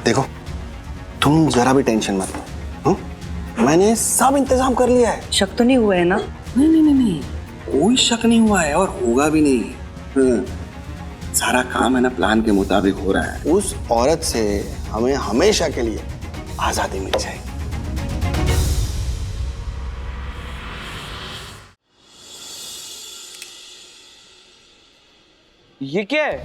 देखो तुम जरा भी टेंशन मत लो, मैंने सब इंतजाम कर लिया है। शक तो नहीं हुआ है ना? नहीं नहीं नहीं नहीं, कोई शक नहीं हुआ है और होगा भी नहीं। सारा काम है ना प्लान के मुताबिक हो रहा है। उस औरत से हमें हमेशा के लिए आजादी मिल जाएगी। ये क्या है?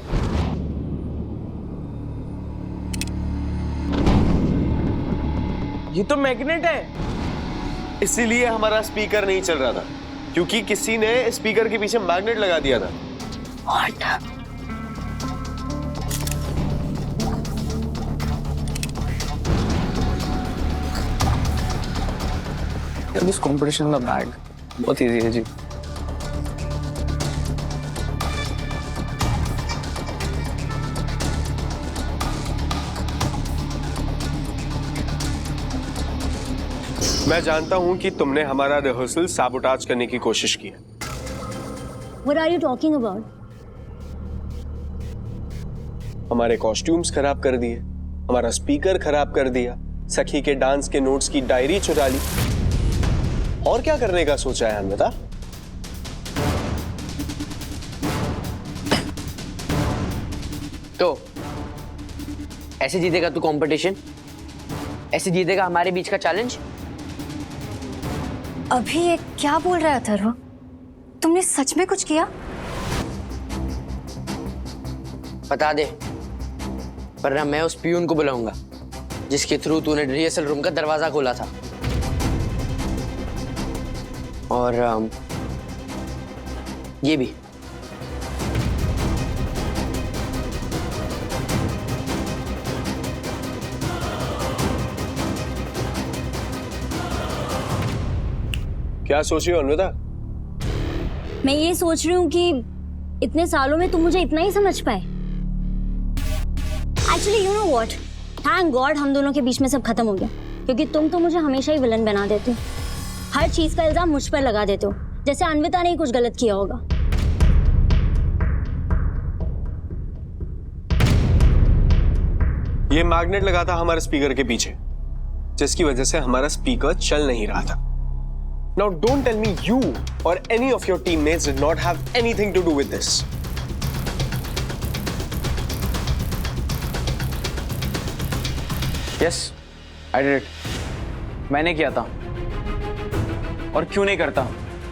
ये तो मैग्नेट है। इसीलिए हमारा स्पीकर नहीं चल रहा था, क्योंकि किसी ने स्पीकर के पीछे मैग्नेट लगा दिया था। दिस कंपटीशन का बैग बहुत इजी है जी। मैं जानता हूं कि तुमने हमारा रिहर्सल सैबोटाज करने की कोशिश की है। What are you talking about? हमारे कॉस्ट्यूम्स खराब कर दिए, हमारा स्पीकर खराब कर दिया, सखी के डांस के नोट्स की डायरी चुरा ली। और क्या करने का सोचा है अन्विता? तो ऐसे जीतेगा तू कंपटीशन? ऐसे जीतेगा हमारे बीच का चैलेंज? अभी ये क्या बोल रहा है अथर्व? तुमने सच में कुछ किया? बता दे, वरना मैं उस पियून को बुलाऊंगा जिसके थ्रू तूने रिहर्सल रूम का दरवाजा खोला था। और ये भी। क्या सोची हो अन्विता? मैं ये सोच रही हूँ कि इतने सालों में तुम मुझे इतना ही समझ पाए। Actually you know what, thank God हम दोनों के बीच में सब खत्म हो गया, क्योंकि तुम तो मुझे हमेशा ही विलन बना देते हो। हर चीज का इल्जाम मुझ पर लगा देते हो, जैसे अन्विता ने ही कुछ गलत किया होगा। ये मैग्नेट लगा था हमारे स्पीकर के पीछे, जिसकी वजह से हमारा स्पीकर चल नहीं रहा था। Now don't tell me you or any of your teammates did not have anything to do with this. Yes, I did it. मैंने किया था। और क्यों नहीं करता?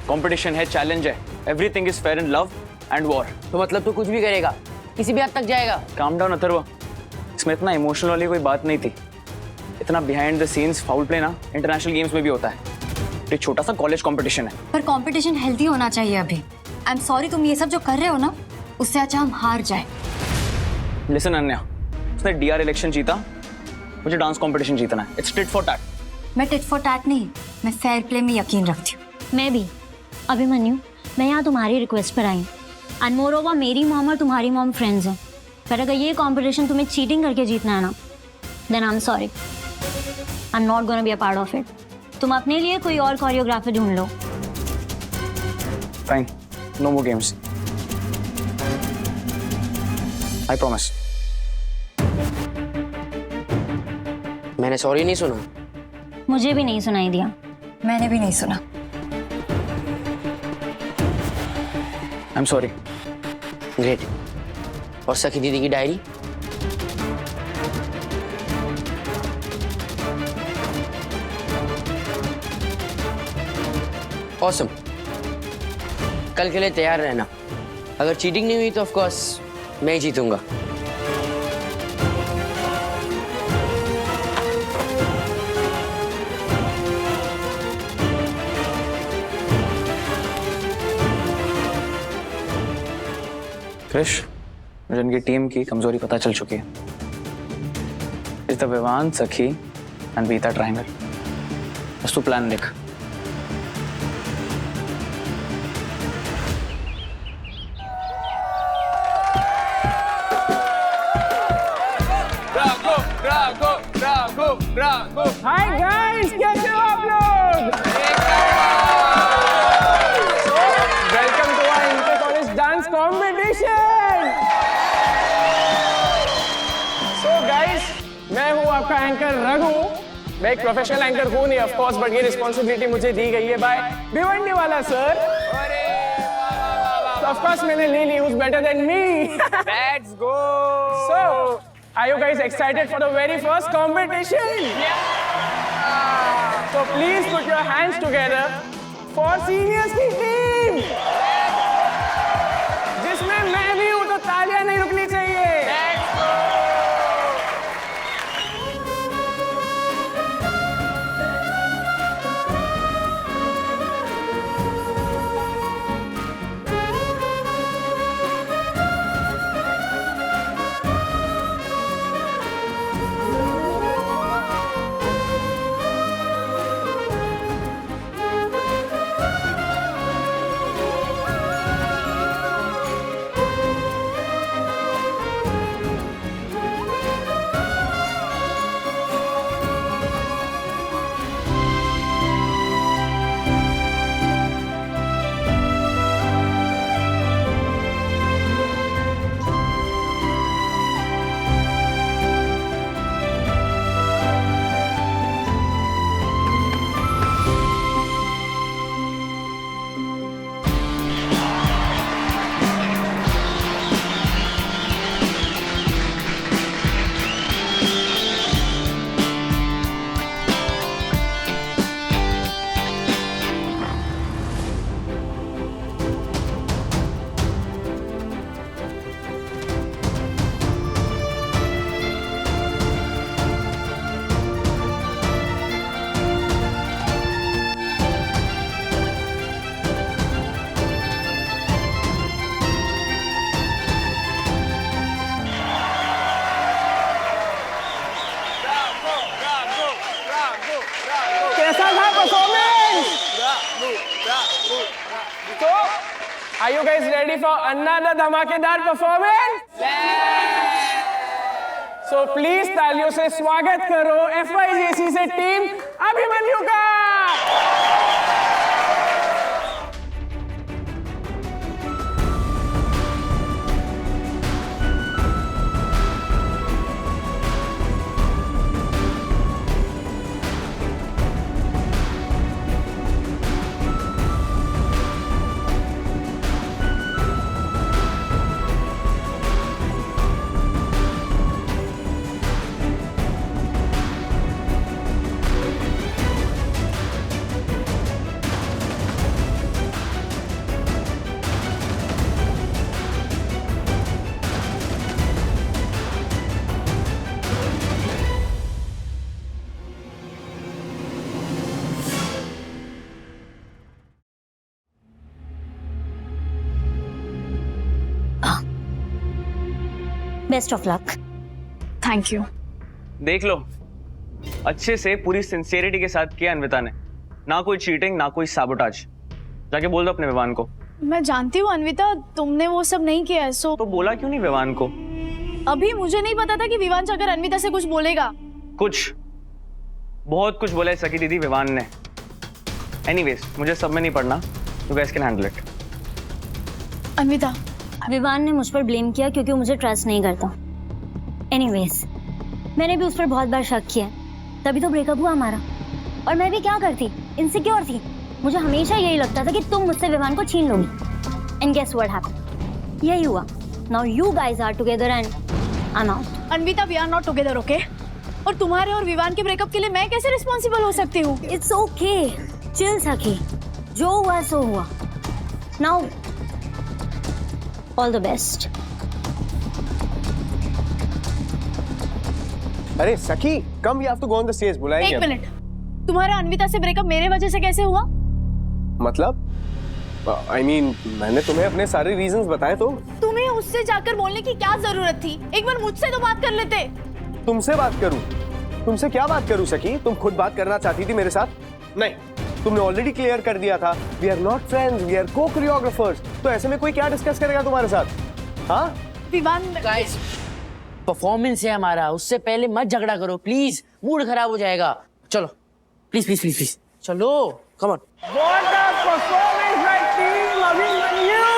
कंपटीशन है, चैलेंज है, everything is fair in love and war. तो मतलब तू कुछ भी करेगा, किसी भी हद तक जाएगा? काम डाउन अथर्व, इसमें इतना इमोशनल वाली कोई बात नहीं थी। इतना behind the scenes foul play ना इंटरनेशनल गेम्स में भी होता है। एक छोटा सा कॉलेज कंपटीशन है। पर कंपटीशन हेल्दी होना चाहिए। अभी आई एम सॉरी, तुम ये सब जो कर रहे हो ना, उससे अच्छा हम हार जाए। लिसन अनन्या, उसने डीआर इलेक्शन जीता, मुझे डांस कंपटीशन जीतना है। It's tit for tat. मैं टिट फॉर टैट नहीं, मैं फेयर प्ले में यकीन रखती हूँ। मैं भी। अभिमन्यु, मैं यहाँ तुम्हारी रिक्वेस्ट पर आई हूँ। एंड मोर ओवर मेरी मॉम और तुम्हारी मॉम फ्रेंड्स हैं। पर अगर ये कंपटीशन तुम्हें चीटिंग करके जीतना है ना, then I am sorry, I am not gonna be a part of it. तुम अपने लिए कोई और कोरियोग्राफर ढूंढ लो। Fine, no more games, I promise. मैंने सॉरी नहीं सुना। मुझे भी नहीं सुनाई दिया। मैंने भी नहीं सुना। आई एम सॉरी। ग्रेट। और सखी दीदी की डायरी? ऑसम। कल के लिए तैयार रहना। अगर चीटिंग नहीं हुई तो ऑफ कोर्स मैं ही जीतूंगा। क्रिश, मुझे इनकी टीम की कमजोरी पता चल चुकी है। इस द विवान, सखी एंड बीता ट्रायंगल। बस तू प्लान लिख। हाय गाइस, कैसे हो आप लोग? Welcome to our inter college dance competition. So guys, मैं हूं आपका एंकर रघु। मैं एक प्रोफेशनल एंकर हूँ नहीं ऑफ कोर्स, बट ये रिस्पॉन्सिबिलिटी मुझे दी गई है बाय भिवंडी वाला सर। ऑफ कोर्स मैंने ले ली, who's better than me? Let's go! So, are you guys excited for the very first competition? Yeah! So please put your hands together for seniors की team, जिसमें मैं भी हूँ, तो तालियां नहीं रुकनी चाहिए। Let's go! कैसा था performance? So, are you guys ready for another धमाकेदार परफॉर्मेंस? So please तालियों से स्वागत करो FYJC से टीम अभिमन्यु का। Best of luck. Thank you. देख लो, अच्छे से पूरी सिंसियरिटी के साथ किया अन्विता ने, ना कोई चीटिंग ना कोई सैबोटाज। जाके बोल दो अपने विवान को। मैं जानती हूँ अन्विता, तुमने वो सब नहीं किया है। सो तो बोला क्यों नहीं विवान को? अभी मुझे नहीं पता था कि विवान अगर अन्विता से कुछ बोलेगा। कुछ, बहुत कुछ बोला है सखी दीदी विवान ने। एनीवेज, मुझे सब में नहीं पढ़ना, you guys can handle it. Anvita, Vivaan ने मुझ पर ब्लेम किया क्योंकि वो मुझे ट्रस्ट नहीं करता। एनीवेज, मैंने भी उस पर बहुत बार शक किया, तभी तो ब्रेकअप हुआ हमारा। और मैं भी क्या करती, इनसिक्योर थी। मुझे हमेशा यही लगता था कि तुम मुझसे विवान को छीन लोगी। And guess what happened? यही हुआ। Now you guys are together and I am out. Anvita, we are not together, okay? और तुम्हारे और विवान के ब्रेकअप के लिए मैं कैसे रिस्पॉन्सिबल हो सकती हूँ? इट्स ओके, चिल सखी, जो हुआ सो हुआ। Now all the best. अरे Sakhi, come we have to go on the stage. बुलाएंगे। एक मिनट, तुम्हारा अन्विता से ब्रेकअप मेरे वजह से कैसे हुआ? मतलब I mean, मैंने तुम्हें अपने सारे रीजंस बताए तो। तुम्हें उससे जाकर बोलने की क्या जरूरत थी? एक बार मुझसे तो बात कर लेते। तुमसे बात करूं? तुमसे क्या बात करूं सखी? तुम खुद बात करना चाहती थी मेरे साथ? नहीं, तुमने ऑलरेडी क्लियर कर दिया था, we are not friends, we are co choreographers. तो ऐसे में कोई क्या डिस्कस करेगा तुम्हारे साथ? हाँ विवान, गाइस, परफॉर्मेंस है हमारा, उससे पहले मत झगड़ा करो प्लीज, मूड खराब हो जाएगा। चलो प्लीज प्लीज प्लीज प्लीज, चलो come on. What a performance by team Abhimanyu!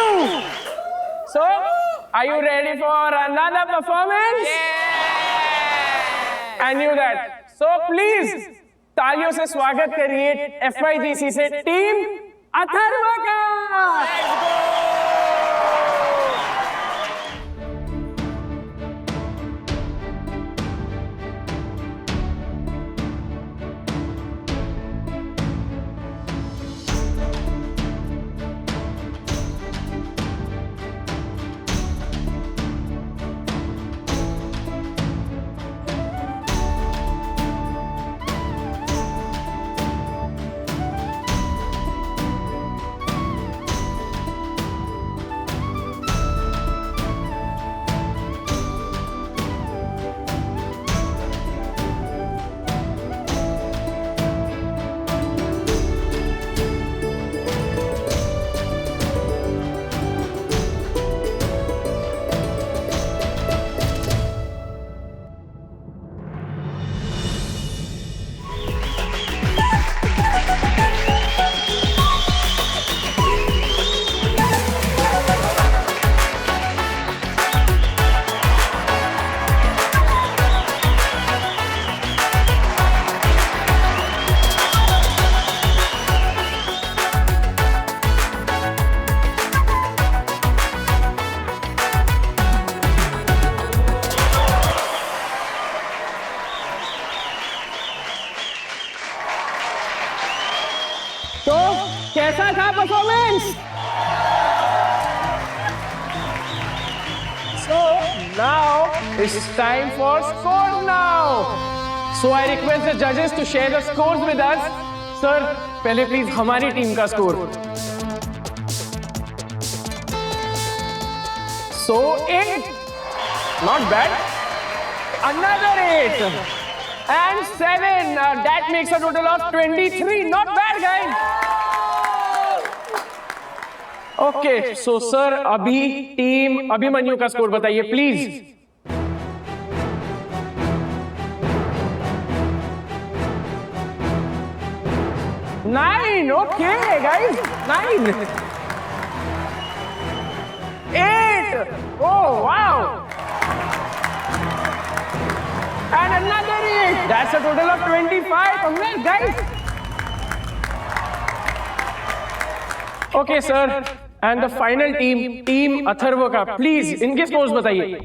So, are you ready for another performance? Yeah! I knew that. So please तालियों से स्वागत करिए FYGC से टीम अथर्व का। तो कैसा था performance? So now it's time for scores now. So I request the judges to share the scores with us. Sir, पहले प्लीज हमारी टीम का score. So 8, not bad. Another 8 and 7. That makes a total of 23. Not bad, guys. Okay, so sir, अभी team Abhimanyu का score बताइए please. Nine, okay, guys, 9. 8, oh wow. And another 8. That's a total of 25. Congrats, guys. Okay, sir. And the final team, Team Atharva का, please इनके scores बताइए।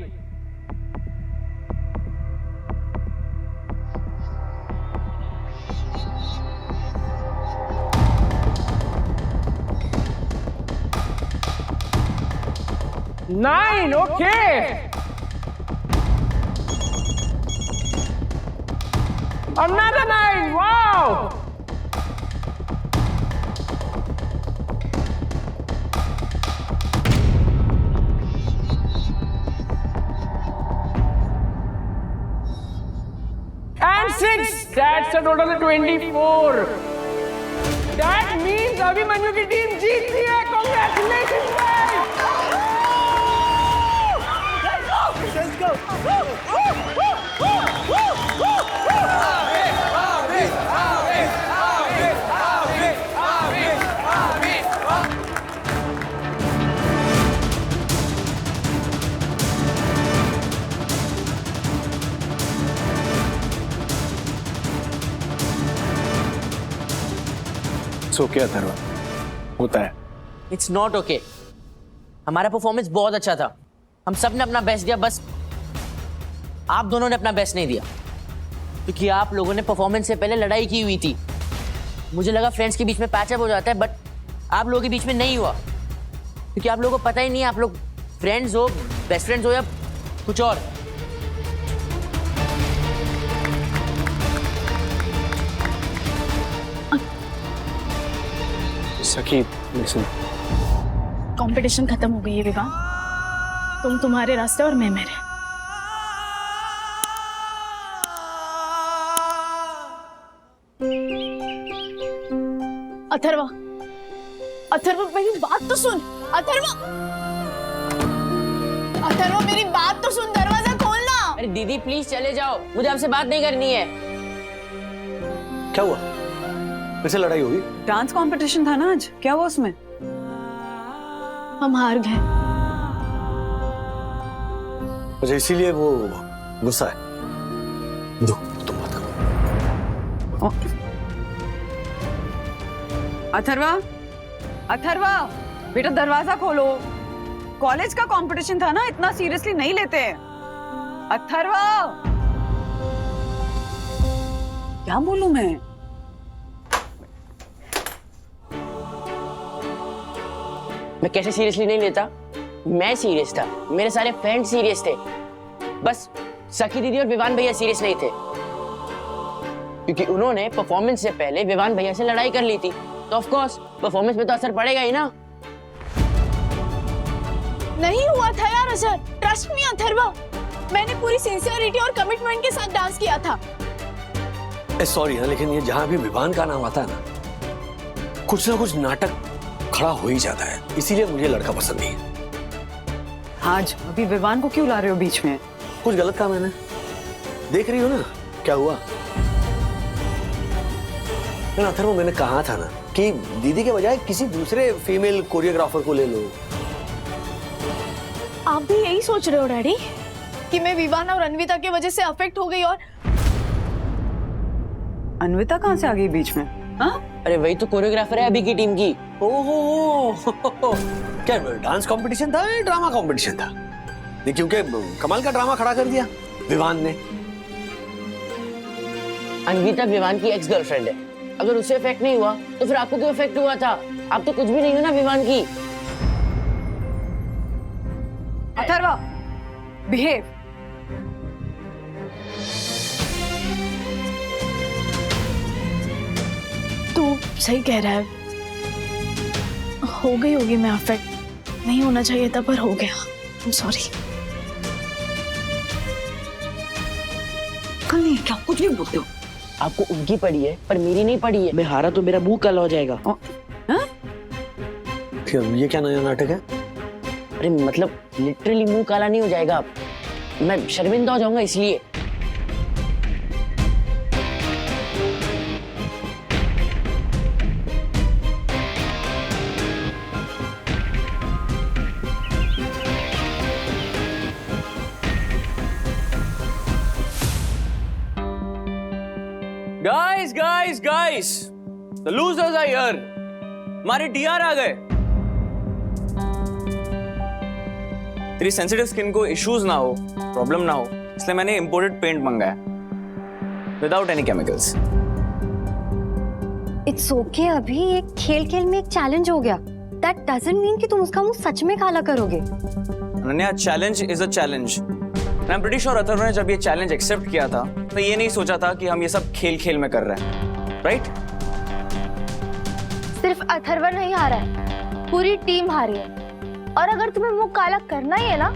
Nine, okay. Another 9, wow. And 6, that's a total of 24. That means Abhimanyu की team जीतती है। Congratulations, guys! Let's go! सो क्या अथर्व, होता है। It's not okay. हमारा परफॉर्मेंस बहुत अच्छा था, हम सब ने अपना बेस्ट दिया, बस आप दोनों ने अपना बेस्ट नहीं दिया, क्योंकि आप लोगों ने परफॉर्मेंस से पहले लड़ाई की हुई थी। मुझे लगा फ्रेंड्स के बीच में पैचअप हो जाता है, बट आप लोगों के बीच में नहीं हुआ, क्योंकि आप लोगों को पता ही नहीं है आप लोग फ्रेंड्स हो, बेस्ट फ्रेंड्स हो या कुछ और। सखी, लिसन। कंपटीशन खत्म हो गई है विवान, तुम तुम्हारे रास्ते और मैं मेरे। अथर्व, अथर्व मेरी बात तो सुन। अथर्व, अथर्व मेरी बात तो सुन, दरवाजा खोलना। अरे दीदी प्लीज चले जाओ, मुझे आपसे बात नहीं करनी है। क्या हुआ, फिर से लड़ाई हुई? डांस कंपटीशन था ना आज, क्या हुआ उसमें? हम हार गए। मुझे इसीलिए वो गुस्सा है। दो, तुम मत करो। अथर्वा, अथर्वा, बेटा दरवाजा खोलो। कॉलेज का कंपटीशन था ना, इतना सीरियसली नहीं लेते हैं। अथर्वा, क्या बोलूं मैं? मैं कैसे सीरियसली नहीं लेता? मैं सीरियस था, मेरे सारे फ्रेंड सीरियस थे, बस सखी दीदी और विवान भैया सीरियस नहीं थे, क्योंकि उन्होंने परफॉर्मेंस से पहले विवान भैया से लड़ाई कर ली थी, तो ऑफ कोर्स परफॉर्मेंस पे तो असर पड़ेगा ही ना। नहीं हुआ था यार असर, ट्रस्ट मी अथर्वा, मैंने पूरी सिंसियरिटी और कमिटमेंट के साथ डांस किया था। सॉरी है, लेकिन ये जहां भी विवान का नाम आता है ना, कुछ ना कुछ नाटक खड़ा हो ही जाता है, इसीलिए मुझे लड़का पसंद नहीं है। आज अभी विवान को क्यों ला रहे हो बीच में? कुछ गलत काम मैंने, देख रही हो ना क्या हुआ। अथर्व, मैंने कहा था ना कि दीदी के बजाय किसी दूसरे फीमेल कोरियोग्राफर को ले लो। आप भी यही सोच रहे हो डैडी कि मैं विवान और अन्विता की वजह से अफेक्ट हो गई? और अन्विता कहाँ से आ गई बीच में? हाँ? अरे वही तो कोरियोग्राफर है अभी की टीम की। ओहो, क्या डांस कंपटीशन था या ड्रामा कंपटीशन था? नहीं, क्योंकि कमाल का ड्रामा खड़ा कर दिया विवान ने। अन्विता विवान की एक्स गर्लफ्रेंड है, अगर उसे इफेक्ट नहीं हुआ तो फिर आपको क्यों इफेक्ट हुआ था? आप तो कुछ भी नहीं हो ना विवान की। अथर्वा, बिहेव। तू सही कह रहा है, हो गई होगी मैं अफेक्ट, नहीं होना चाहिए था पर हो गया। आई एम सॉरी। कल नहीं, क्या कुछ नहीं बोलते हो? आपको उनकी पड़ी है पर मेरी नहीं पड़ी है। मैं हारा तो मेरा मुंह काला हो जाएगा। ये क्या नया नाटक है? अरे मतलब लिटरली मुंह काला नहीं हो जाएगा, आप मैं शर्मिंदा हो जाऊंगा इसलिए। Guys guys guys, the losers are here. हमारे डीआर आ गए। तेरी सेंसिटिव स्किन को इश्यूज ना हो, प्रॉब्लम ना हो, इसलिए मैंने इंपोर्टेड पेंट मंगाया without any chemicals. It's okay अभी, एक खेल खेल में एक चैलेंज हो गया। दैट डजंट मीन कि तुम उसका मुंह सच में काला करोगे। Ananya, challenge is a challenge. I am pretty sure Atharva ने जब ये चैलेंज एक्सेप्ट किया था तो ये नहीं सोचा था कि हम ये सब खेल खेल में कर रहे हैं, राइट? सिर्फ अथर्व नहीं हारा है, पूरी टीम हारी है। और अगर तुम्हें मुंह काला करना ही है ना,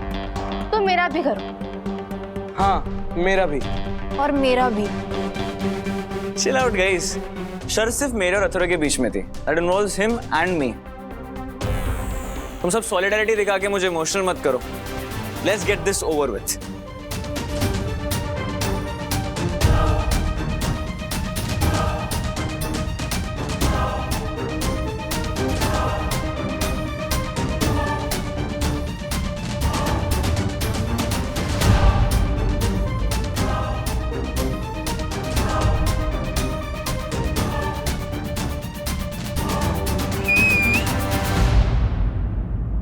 तो मेरा भी करो। हाँ, मेरा भी। और मेरा भी। चिल आउट गाइस, शर्त सिर्फ मेरे और अथर्व के बीच में थी। That involves him and me. तुम सब सॉलिडारिटी दिखा के मुझे इमोशनल मत करो। Let's get this over with.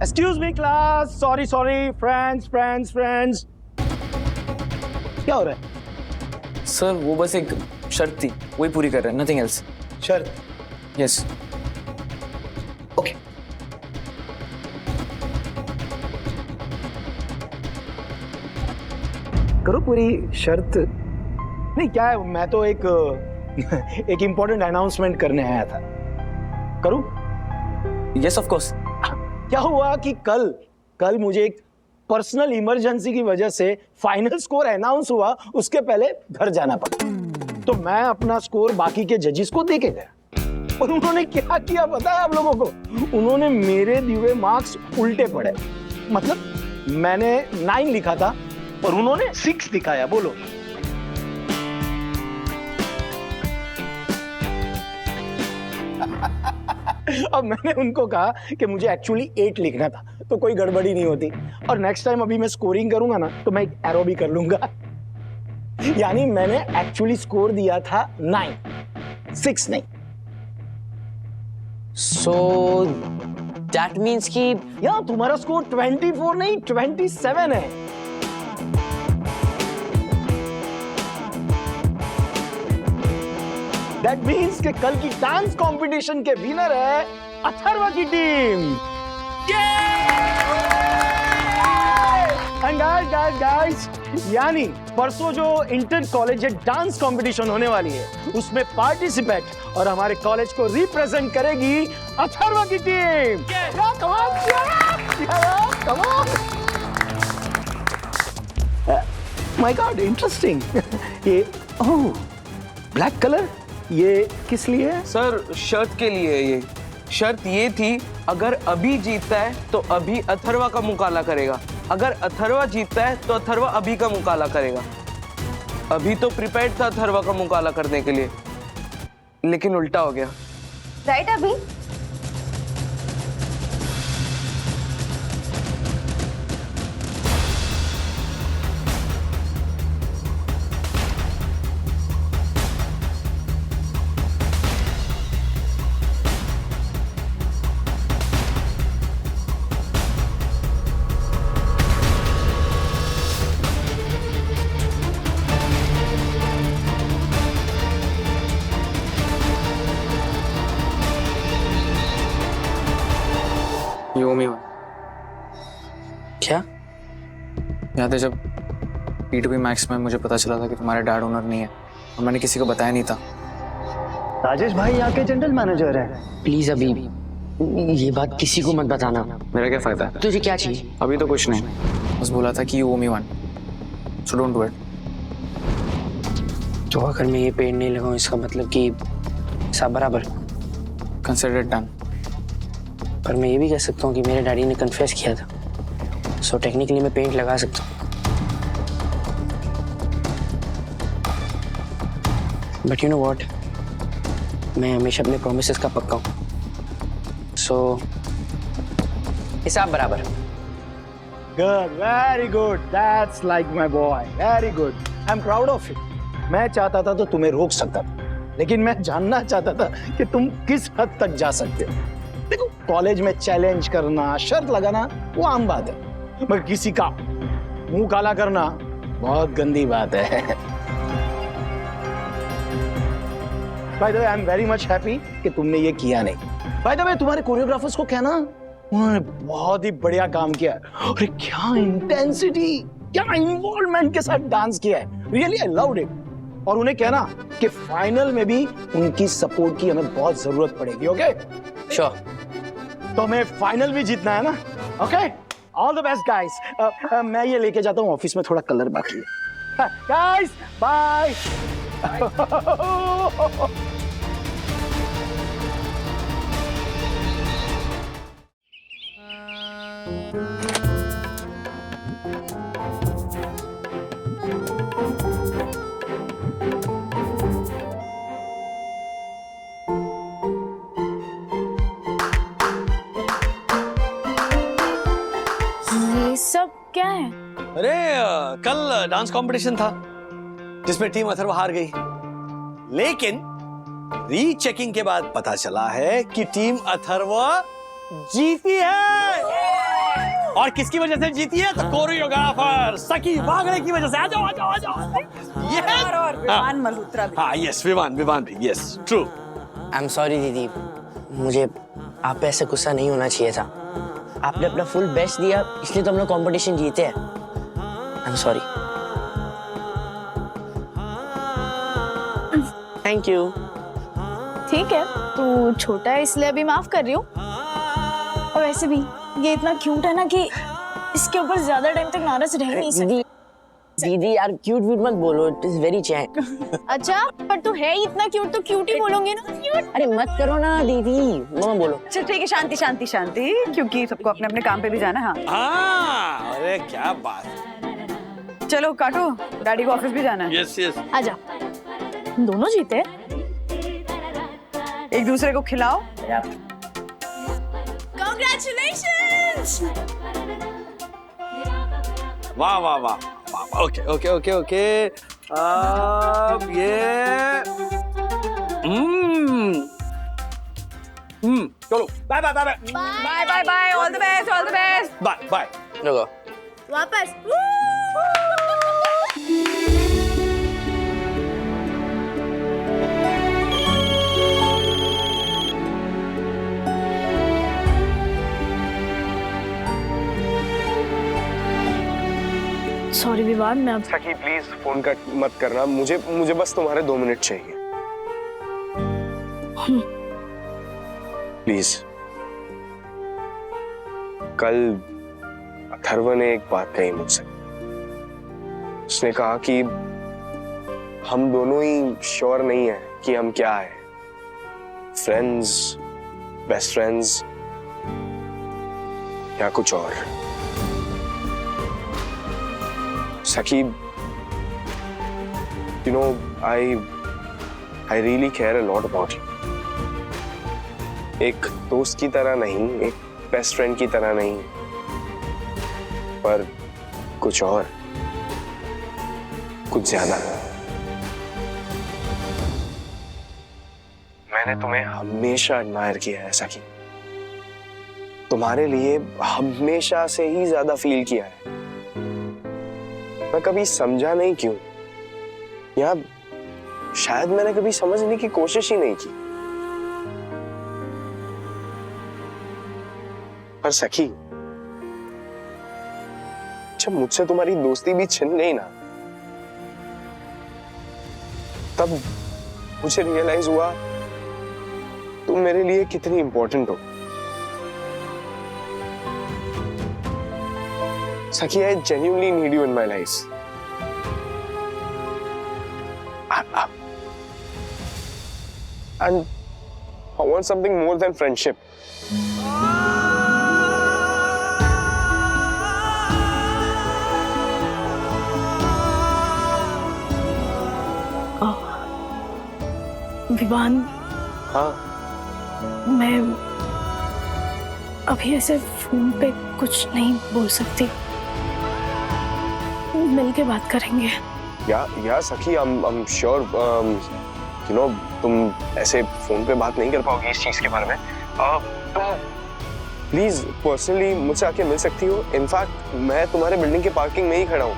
Excuse me class, sorry, friends. क्या हो रहा है? सर वो बस एक शर्त थी, वही पूरी कर रहे हैं, नथिंग एल्स। शर्त? यस। ओके। करो पूरी शर्त। नहीं क्या है, मैं तो एक इम्पोर्टेंट अनाउंसमेंट करने आया था। करूं? Yes of course. क्या हुआ कि कल मुझे एक पर्सनल इमरजेंसी की वजह से फाइनल स्कोर अनाउंस हुआ, उसके पहले घर जाना पड़ा। तो मैं अपना स्कोर बाकी के जजेस को दे के गया और उन्होंने क्या किया पता है आप लोगों को? उन्होंने मेरे दिए हुए मार्क्स उल्टे पढ़े। मतलब मैंने 9 लिखा था और उन्होंने 6 दिखाया। बोलो। अब मैंने उनको कहा कि मुझे एक्चुअली 8 लिखना था, तो कोई गड़बड़ी नहीं होती। और नेक्स्ट टाइम अभी मैं स्कोरिंग करूंगा ना, तो मैं एक एरो भी कर लूंगा। यानी मैंने एक्चुअली स्कोर दिया था 9, 6 नहीं। सो दैट मीन्स कि या तुम्हारा स्कोर 24 नहीं 27 है। दैट मीन्स कि कल की डांस कंपटीशन के विनर है अथर्वा की टीम। एंड गाइस यानी परसों जो इंटर कॉलेज डांस कंपटीशन होने वाली है उसमें पार्टिसिपेट और हमारे कॉलेज को रिप्रेजेंट करेगी अथर्वा की टीम। My God interesting. ये ओह ब्लैक कलर, ये किस लिए है? सर शर्त के लिए है ये। शर्त ये थी अगर अभी जीतता है तो अभी अथर्वा का मुकाला करेगा, अगर अथर्वा जीतता है तो अथर्वा अभी का मुकाला करेगा। अभी तो प्रिपेयर्ड था अथर्वा का मुकाला करने के लिए, लेकिन उल्टा हो गया। राइट अभी? You owe me one. क्या? याद है जब P2P मैक्स में मुझे पता चला था कि तुम्हारे डैड ओनर नहीं है और मैंने किसी को बताया नहीं था। राजेश भाई यहाँ के जनरल मैनेजर है। प्लीज अभी ये बात किसी को मत बताना। मेरा क्या फायदा है? तुझे क्या चाहिए? अभी तो कुछ नहीं, बस बोला था कि you owe me one. So don't do it. तो अगर मैं ये पेड़ नहीं लगाऊं इसका मतलब कि सब बराबर। Consider it done. पर मैं ये भी कह सकता हूँ कि मेरे डैडी ने कन्फेस किया था, सो टेक्निकली मैं पेंट लगा सकता हूँ। बट यू नो व्हाट, मैं हमेशा अपने प्रोमिसेस का पक्का हूँ, सो हिसाब बराबर। Good, very good, that's like my boy, very good, I am proud of you. मैं चाहता था तो तुम्हें रोक सकता था, लेकिन मैं जानना चाहता था कि तुम किस हद तक जा सकते हो। देखो कॉलेज में चैलेंज करना, शर्त लगाना वो आम बात है, मगर किसी का मुंह काला करना बहुत गंदी बात है। By the way I am very much happy कि तुमने ये किया नहीं। बाय द वे तुम्हारे कोरियोग्राफर्स को कहना उन्होंने बहुत ही बढ़िया काम किया है। अरे क्या इंटेंसिटी, क्या इन्वॉल्वमेंट के साथ डांस किया है, रियली आई लव्ड इट। और उन्हें कहना कि फाइनल में भी उनकी सपोर्ट की हमें बहुत जरूरत पड़ेगी। Okay sure. तो हमें फाइनल भी जीतना है ना। Okay all the best guys. मैं ये लेके जाता हूँ ऑफिस में, थोड़ा कलर बाकी है। Guys bye. ये सब क्या है? अरे कल डांस कंपटीशन था जिसमें टीम अथर्वा हार गई, लेकिन रीचेकिंग के बाद पता चला है कि टीम अथर्वा जीती है। और किसकी वजह से जीती है? तो कोरियोग्राफर सकी वागड़े की वजह से। आ जाओ आ जाओ आ जाओ। यस, और विवान मल्होत्रा भी। हाँ यस, विवान भी, yes true. I am sorry दीदी, मुझे आप पे ऐसे गुस्सा नहीं होना चाहिए था। आपने अपना फुल बेस्ट दिया, इसलिए तो हम लोग कंपटीशन जीते हैं। आई एम सॉरी। Thank you. ठीक है, तू छोटा है इसलिए अभी माफ कर रही हूँ। और वैसे भी ये इतना क्यूट है ना कि इसके ऊपर ज्यादा टाइम तक नाराज रह नहीं सकती। दीदी यार क्यूट व्यूट मत बोलो, इट इज वेरी चैट। अच्छा पर तू है ही इतना क्यूट तो क्यूट ही बोलोगे ना। क्यूट अरे मत करो ना दीदी, मम्मा बोलो। अच्छा ठीक है, शांति शांति शांति, क्योंकि सबको अपने अपने काम पे भी जाना है। हाँ अरे क्या बात। चलो काटो, डैडी को ऑफिस भी जाना है। Yes yes. आजा, हम दोनों जीते। एक दूसरे को खिलाओ। Congratulations! वाह वाह वाह, ओके ओके ओके ओके, अब ये चलो bye bye bye bye bye bye bye, all the best, all the best. Bye bye. वापस। सॉरी विवान, मैं अब सखी प्लीज फोन कट मत करना, मुझे बस तुम्हारे 2 मिनट चाहिए प्लीज। कल अथर्व ने एक बात कही मुझसे। उसने कहा कि हम दोनों ही श्योर नहीं है कि हम क्या है, फ्रेंड्स, बेस्ट फ्रेंड्स या कुछ और। सखी, you know, I really care a lot about you. एक दोस्त की तरह नहीं, एक बेस्ट फ्रेंड की तरह नहीं, पर कुछ और, कुछ ज्यादा। मैंने तुम्हें हमेशा एडमायर किया है सखी, तुम्हारे लिए हमेशा से ही ज्यादा फील किया है। मैं कभी समझा नहीं क्यों, या शायद मैंने कभी समझने की कोशिश ही नहीं की। पर सखी, जब मुझसे तुम्हारी दोस्ती भी छिन गई ना, तब मुझे रियलाइज हुआ तुम मेरे लिए कितनी इंपॉर्टेंट हो। Saki, I genuinely need you in my life. And I want something more than friendship. Vivaan, हाँ, मैं अभी ऐसे फोन पे कुछ नहीं बोल सकती, मिलके बात करेंगे। या सखी, I'm sure, you know, तुम ऐसे फोन पे बात नहीं कर पाओगी इस चीज के बारे में। तुम प्लीज पर्सनली मुझसे आके मिल सकती हो। इनफैक्ट मैं तुम्हारे बिल्डिंग के पार्किंग में ही खड़ा हूँ।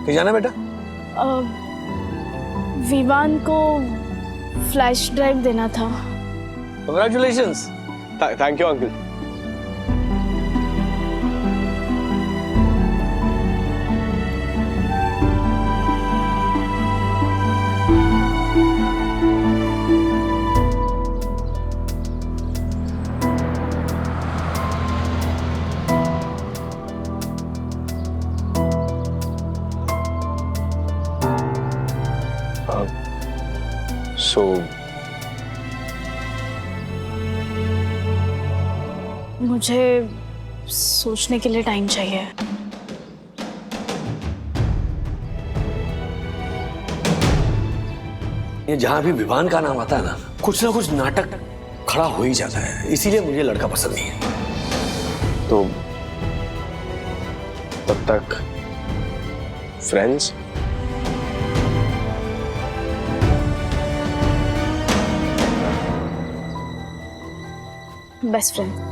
कहीं जाना बेटा? विवान को फ्लैश ड्राइव देना था। Congratulations. Thank you uncle. So, मुझे सोचने के लिए टाइम चाहिए। ये जहां भी विवान का नाम आता है ना कुछ नाटक खड़ा हो ही जाता है, इसीलिए मुझे लड़का पसंद नहीं है। तो तब तक friends? Best friend.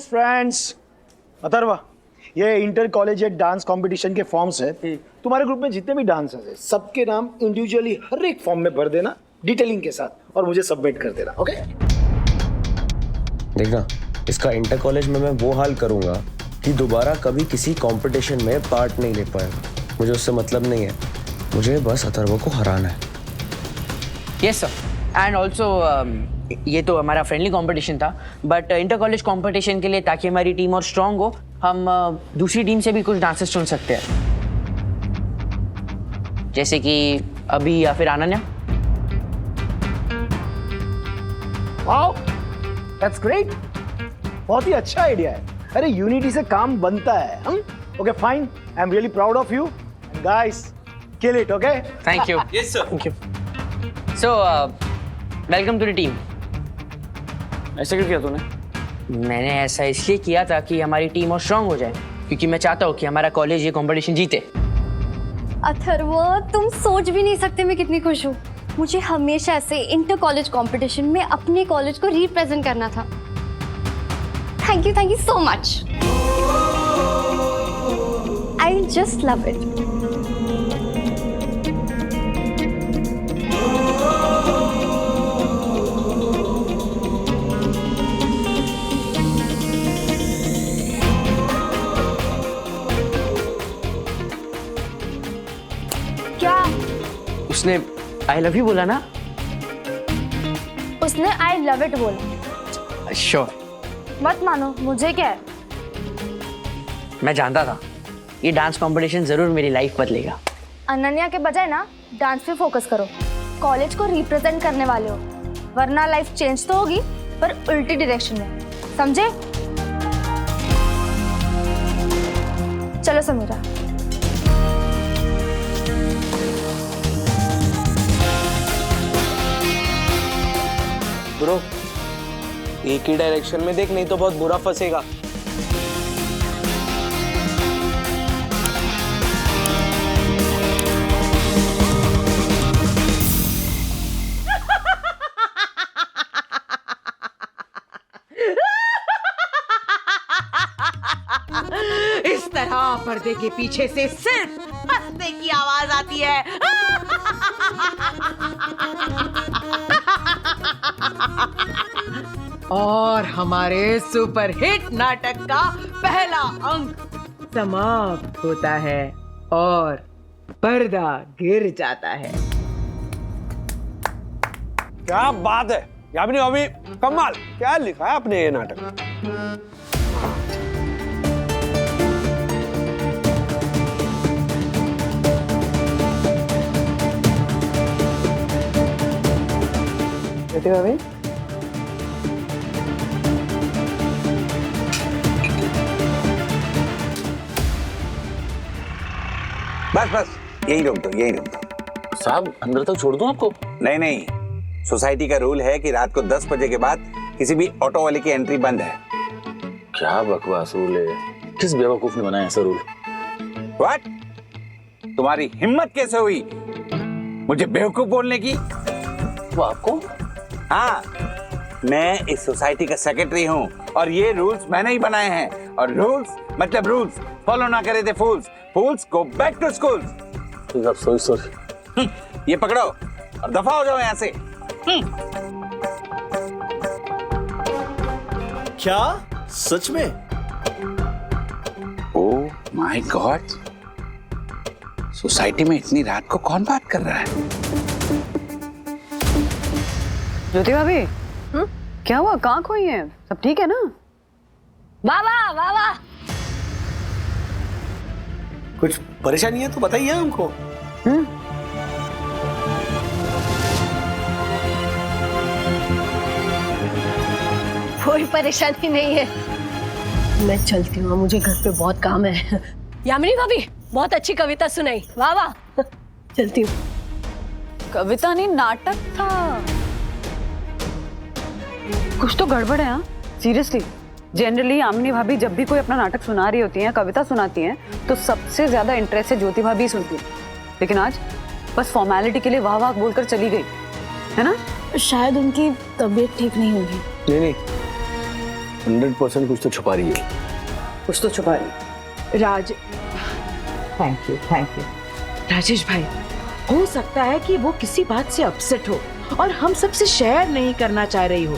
Friends Atharva, ये इंटर कॉलेजिएट डांस कंपटीशन के फॉर्म्स है। तुम्हारे ग्रुप में जितने भी डांसर्स हैं सबके नाम इंडिविजुअली हर एक फॉर्म में भर देना डिटेलिंग के साथ और मुझे सबमिट कर देना। ओके? देखना, इसका इंटर कॉलेज में मैं वो हाल करूंगा कि दोबारा कभी किसी कंपटीशन में पार्ट नहीं ले पाए। मुझे उससे मतलब नहीं है, मुझे बस अथर्वा को हराना है। Yes sir. एंड ऑल्सो ये तो हमारा फ्रेंडली कंपटीशन था, बट इंटर कॉलेज कंपटीशन के लिए ताकि हमारी टीम और स्ट्रांग हो, हम दूसरी टीम से भी कुछ डांसर्स चुन सकते हैं, जैसे कि अभी या फिर अनन्या। Wow, that's great. बहुत ही अच्छा आइडिया है। अरे यूनिटी से काम बनता है। हम okay fine, I am really proud of you guys, kill it. Okay, thank you. Yes sir. Thank you. So welcome to the team. ऐसा क्यों किया तूने? मैंने ऐसा इसलिए किया था कि हमारी टीम और स्ट्रांग हो जाए, क्योंकि मैं चाहता हूँ कि हमारा कॉलेज ये कंपटीशन जीते। अथर्व, तुम सोच भी नहीं सकते मैं कितनी खुश हूँ। मुझे हमेशा से इंटर कॉलेज कंपटीशन में अपने कॉलेज को रिप्रेजेंट करना था। Thank you so much. I just love it. क्या? उसने आई लव यू बोला ना? उसने आई लव इट बोला। श्योर। मत मानो, मुझे क्या है। मैं जानता था ये डांस कंपटीशन जरूर मेरी लाइफ बदलेगा। अनन्या के बजाय ना डांस पे फोकस करो। कॉलेज को रिप्रेजेंट करने वाले हो, वरना लाइफ चेंज तो होगी पर उल्टी डायरेक्शन में, समझे? चलो समीरा। ब्रो, एक ही डायरेक्शन में देख, नहीं तो बहुत बुरा फंसेगा। इस तरह पर्दे के पीछे से सिर्फ हंसने की आवाज आती है। और हमारे सुपरहिट नाटक का पहला अंक समाप्त होता है और पर्दा गिर जाता है। क्या बात है यामिनी भाभी, कमाल। क्या लिखा है आपने ये नाटक? भाभी, बस यही रोक दो। साहब अंदर तक छोड़ दूं आपको? नहीं, सोसाइटी का रूल है कि रात को 10 बजे के बाद किसी भी ऑटो वाले की एंट्री बंद है। क्या बकवास रूल है, किस बेवकूफ ने बनाया ऐसा रूल? व्हाट? तुम्हारी हिम्मत कैसे हुई मुझे बेवकूफ बोलने की? वो आपको? हाँ, मैं इस सोसाइटी का सेक्रेटरी हूँ और ये रूल्स मैंने ही बनाए हैं। और रूल्स मतलब रूल्स, फॉलो ना करे थे fools go back to school. Sorry. ये पकड़ो और दफा हो जाओ यहाँ से। क्या सच में? ओह माय गॉड, सोसाइटी में इतनी रात को कौन बात कर रहा है? ज्योति भाभी, क्या हुआ? कहाँ खोई है? सब ठीक है ना? वाह वाह वाह वाह। कुछ परेशानी है तो बताइए हमको। कोई परेशानी नहीं है, मैं चलती हूँ, मुझे घर पे बहुत काम है। यामिनी भाभी बहुत अच्छी कविता सुनाई, वाह वाह। चलती हूँ। कविता नहीं, नाटक था। कुछ तो गड़बड़ है। हाँ सीरियसली, जनरली यामिनी भाभी जब भी कोई अपना नाटक सुना रही होती हैं, कविता सुनाती हैं, तो सबसे ज्यादा इंटरेस्ट से ज्योति भाभी सुनती है। लेकिन आज बस फॉर्मेलिटी के लिए वाह वाह बोलकर चली गई, है ना? शायद उनकी तबीयत ठीक नहीं होगी। नहीं, 100% कुछ तो छुपा रही है। कुछ तो छुपा रही। थैंक यू राजेश भाई, हो सकता है कि वो किसी बात से अपसेट हो और हम सबसे शेयर नहीं करना चाह रही हो।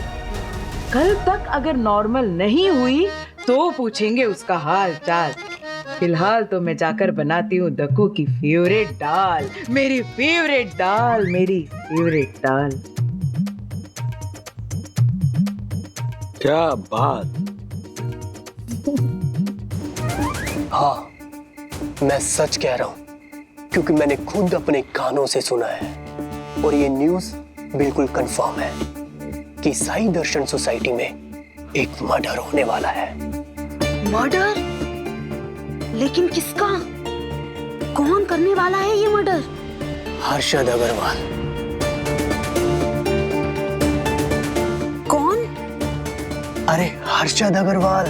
कल तक अगर नॉर्मल नहीं हुई तो पूछेंगे उसका हाल चाल। फिलहाल तो मैं जाकर बनाती हूँ दक्कू की फेवरेट दाल, मेरी फेवरेट दाल, मेरी फेवरेट दाल। क्या बात। हाँ, मैं सच कह रहा हूँ क्योंकि मैंने खुद अपने कानों से सुना है और ये न्यूज़ बिल्कुल कंफर्म है कि साई दर्शन सोसाइटी में एक मर्डर होने वाला है। मर्डर? लेकिन किसका? कौन करने वाला है ये मर्डर? हर्षद अग्रवाल। कौन? अरे हर्षद अग्रवाल।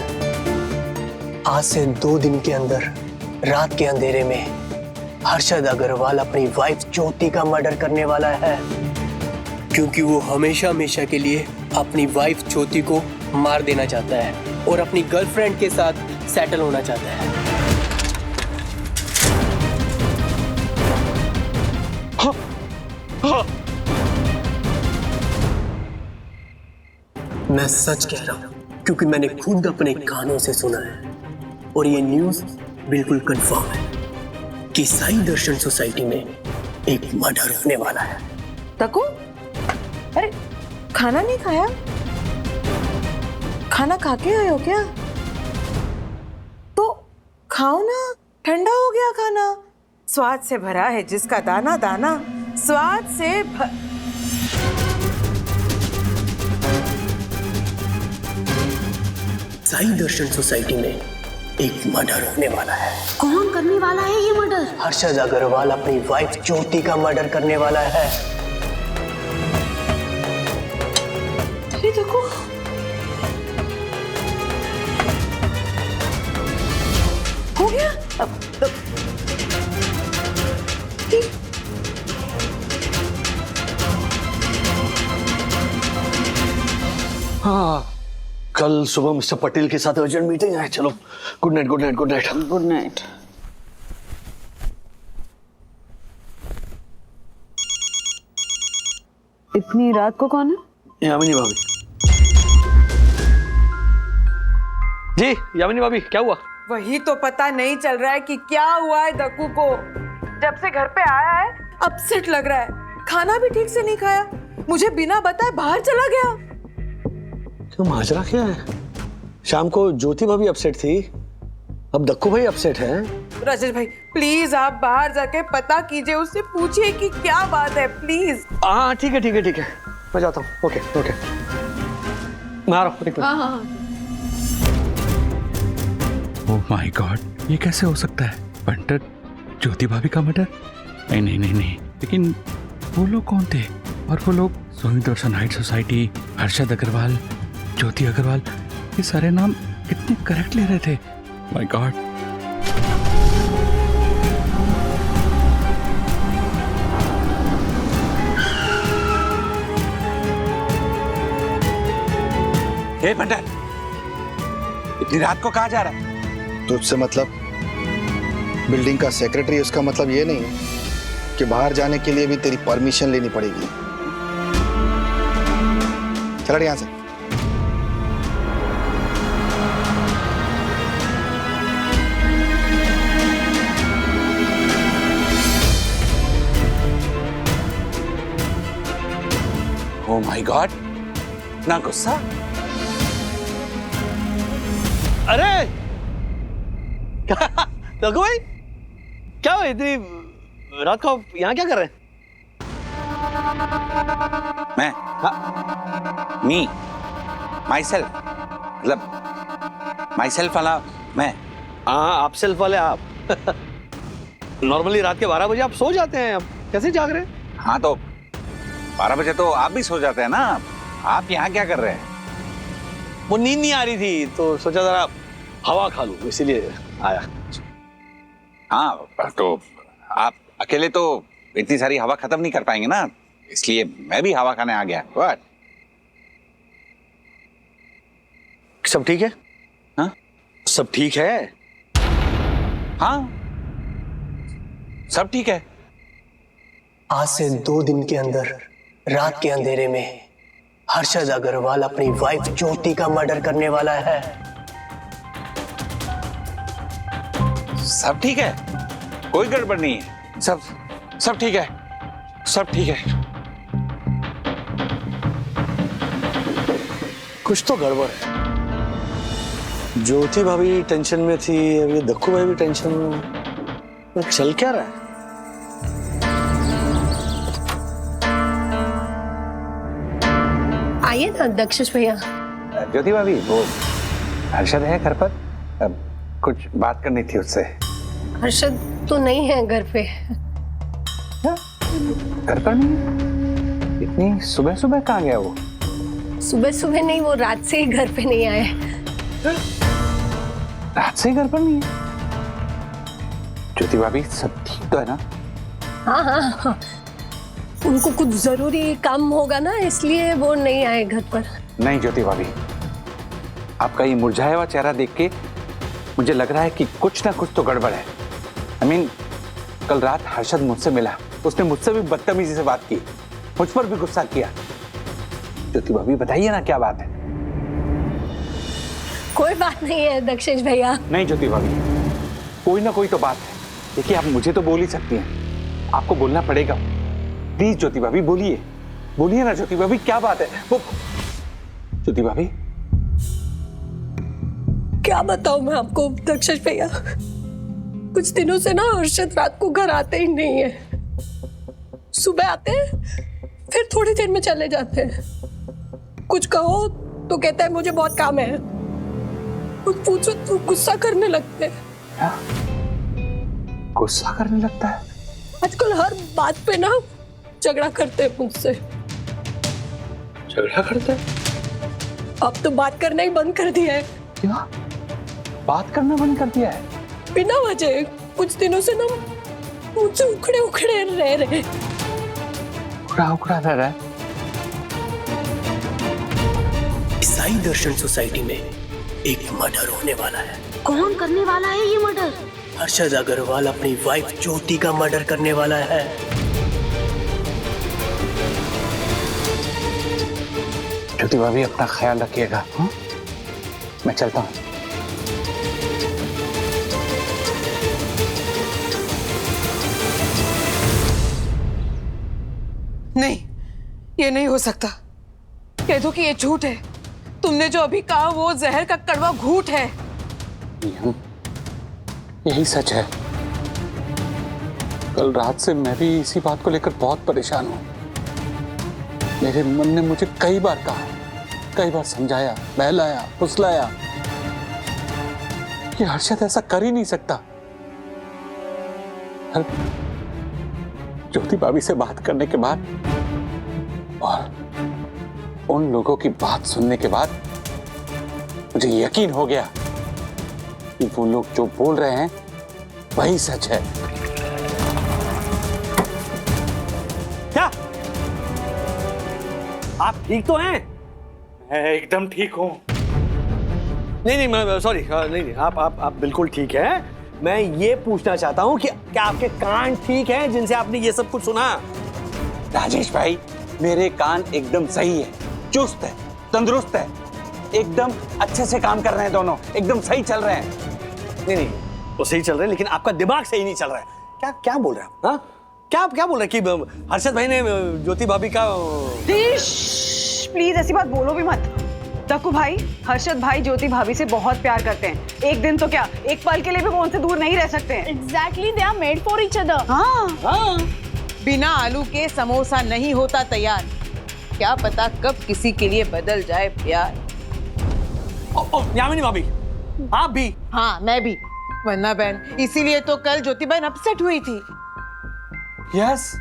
आज से 2 दिन के अंदर रात के अंधेरे में हर्षद अग्रवाल अपनी वाइफ ज्योति का मर्डर करने वाला है, क्योंकि वो हमेशा हमेशा के लिए अपनी वाइफ ज्योति को मार देना चाहता है और अपनी गर्लफ्रेंड के साथ सेटल होना चाहता है। हाँ, हाँ। मैं सच कह रहा हूं क्योंकि मैंने खुद अपने कानों से सुना है और ये न्यूज़ बिल्कुल कंफर्म है कि साई दर्शन सोसाइटी में एक मर्डर होने वाला है। तकू, अरे खाना नहीं खाया? खाना खा के आए हो क्या? तो खाओ ना, ठंडा हो गया खाना। स्वाद से भरा है जिसका दाना दाना, स्वाद से साई दर्शन सोसाइटी में एक मर्डर होने वाला है। कौन करने वाला है ये मर्डर? हर्षद अग्रवाल अपनी वाइफ ज्योति का मर्डर करने वाला है। अरे देखो, हो गया। अब हाँ, कल सुबह मिस्टर पटेल के साथ अर्जेंट मीटिंग है। चलो, good night good night good night good night. इतनी रात को कौन है? यामिनी भाभी। जी यामिनी भाभी, क्या हुआ? वही तो पता नहीं चल रहा है कि क्या हुआ है दक्कू को। जब से घर पे आया है अपसेट लग रहा है, खाना भी ठीक से नहीं खाया, मुझे बिना बताए बाहर चला गया। क्यों, माजरा क्या है? शाम को ज्योति भाभी अपसेट थी, अब दक्कू भाई अपसेट है। राजेश भाई प्लीज आप बाहर जाके पता कीजिए, उससे पूछिए कि क्या बात है प्लीज। हाँ ठीक है ठीक है ठीक है, मैं जाता हूँ। ओके ओके, मैं आ रहा हूँ। हाँ। ओह माय गॉड, ये कैसे हो सकता है? पंटर ज्योति भाभी का मर्डर? नहीं नहीं नहीं नहीं, लेकिन वो लोग कौन थे? और वो लोग साई दर्शन हाइट सोसाइटी, हर्षद अग्रवाल, ज्योति अग्रवाल, ये सारे नाम कितने करेक्ट ले रहे थे। My God. हे पंटर, इतनी रात को कहाँ जा रहा है? तुझसे मतलब? बिल्डिंग का सेक्रेटरी, उसका मतलब ये नहीं कि बाहर जाने के लिए भी तेरी परमिशन लेनी पड़ेगी। चल यहाँ से। माय गॉड, ना गुस्सा। अरे रघु भाई, क्या हुआ इतनी रात को यहाँ क्या कर रहे हैं? मैं मी माई सेल्फ, मतलब माई सेल्फ वाला मैं। हाँ, आप सेल्फ वाले आप। नॉर्मली रात के 12 बजे आप सो जाते हैं, अब कैसे जाग रहे हैं? हाँ तो 12 बजे तो आप भी सो जाते हैं ना, आप यहाँ क्या कर रहे हैं? वो नींद नहीं आ रही थी तो सोचा जरा हवा खा लूं, इसीलिए आया। हाँ तो आप अकेले तो इतनी सारी हवा खत्म नहीं कर पाएंगे ना, इसलिए मैं भी हवा खाने आ गया। What? सब ठीक है? हाँ सब ठीक है। हाँ सब ठीक है। आज से 2 दिन के अंदर रात के अंधेरे में हर्षद अग्रवाल अपनी वाइफ ज्योति का मर्डर करने वाला है। सब ठीक है, कोई गड़बड़ नहीं है, सब ठीक है, सब ठीक है। कुछ तो गड़बड़ है। ज्योति भाभी टेंशन में थी, अभी दक्कू भाई भी टेंशन में। चल क्या रहा है? आइए ना दक्षिश भैया। ज्योति भाभी, वो हर्षद है घर पर? अब कुछ बात करनी थी उससे। हर्षद तो नहीं है घर पे। घर पर नहीं? इतनी सुबह सुबह कहाँ गया वो? सुबह सुबह नहीं, वो रात से ही घर पे नहीं आए। रात से ही घर पर नहीं है? ज्योति भाभी सब ठीक तो है ना? हाँ हाँ हाँ, उनको कुछ जरूरी काम होगा ना, इसलिए वो नहीं आए घर पर। नहीं ज्योति भाभी, आपका ये मुरझाया हुआ चेहरा देख के मुझे लग रहा है कि कुछ ना कुछ तो गड़बड़ है। I mean, कल रात हर्षद मुझसे मिला, उसने मुझसे भी बदतमीजी से बात की, मुझ पर भी गुस्सा किया। ज्योति भाभी बताइए ना क्या बात है? कोई बात नहीं है दक्षिश भैया। नहीं ज्योति भाभी, कोई ना कोई तो बात है। देखिए आप मुझे तो बोल ही सकती हैं, आपको बोलना पड़ेगा। प्लीज ज्योति भाभी बोलिए, बोलिए ना ज्योति भाभी क्या बात है? वो ज्योति भाभी क्या बताऊं मैं आपको दक्षिश भैया, कुछ दिनों से ना हर्षद रात को घर आते ही नहीं है। सुबह आते हैं फिर थोड़ी देर में चले जाते हैं। कुछ कहो तो कहता है मुझे बहुत काम है, कुछ पूछो तो गुस्सा करने लगते हैं। गुस्सा करने लगता है? आजकल हर बात पे ना झगड़ा करते हैं मुझसे। झगड़ा करते हैं? अब तो बात करना ही बंद कर दिया है। क्या बात करना बंद कर दिया है? बिना वजह कुछ दिनों से ना मुझसे उखड़े उखड़े रह रहे। उखड़ा उखड़ा रह रहा है? ईसाई दर्शन सोसाइटी में एक मर्डर होने वाला है। कौन करने वाला है ये मर्डर? हर्षद अग्रवाल अपनी वाइफ ज्योति का मर्डर करने वाला है। ज्योति भाभी अपना ख्याल रखिएगा। मैं चलता हूँ। नहीं, ये नहीं हो सकता। कह दो कि ये झूठ है। तुमने जो अभी कहा वो जहर का कड़वा घूंट है। यही सच है। कल रात से मैं भी इसी बात को लेकर बहुत परेशान हूँ। मेरे मन ने मुझे कई बार कहा, कई बार समझाया, बहलाया, फुसलाया कि हर्षद ऐसा कर ही नहीं सकता। ज्योति भाभी से बात करने के बाद और उन लोगों की बात सुनने के बाद मुझे यकीन हो गया कि वो लोग जो बोल रहे हैं वही सच है। क्या आप ठीक तो हैं? मैं एकदम ठीक हूँ। नहीं मैं सॉरी, नहीं आप बिल्कुल ठीक हैं। मैं ये पूछना चाहता हूँ कि क्या आपके कान ठीक हैं जिनसे आपने ये सब कुछ सुना? राजेश भाई, मेरे कान एकदम सही है, चुस्त है, तंदुरुस्त है, एकदम अच्छे से काम कर रहे हैं, दोनों एकदम सही चल रहे हैं। नहीं वो सही चल रहे हैं, लेकिन आपका दिमाग सही नहीं चल रहा है। क्या बोल रहे हैं? हाँ क्या बोल रहे हैं कि हर्षद भाई ने ज्योति भाभी का प्लीज ऐसी बात बोलो भी मत। दक्कू भाई, हर्षद भाई ज्योति भाभी से बहुत प्यार करते हैं। एक दिन तो क्या, एक पल के लिए भी वो उनसे दूर नहीं रह सकते हैं। Exactly, they are made for each other. हाँ, बिना आलू के समोसा नहीं होता तैयार। क्या पता कब किसी के लिए बदल जाए प्यार। यामिनी भाभी, आप भी? हाँ, मैं भी। वरना बहन, इसीलिए तो कल ज्योति बहन अपसेट हुई थी। यस,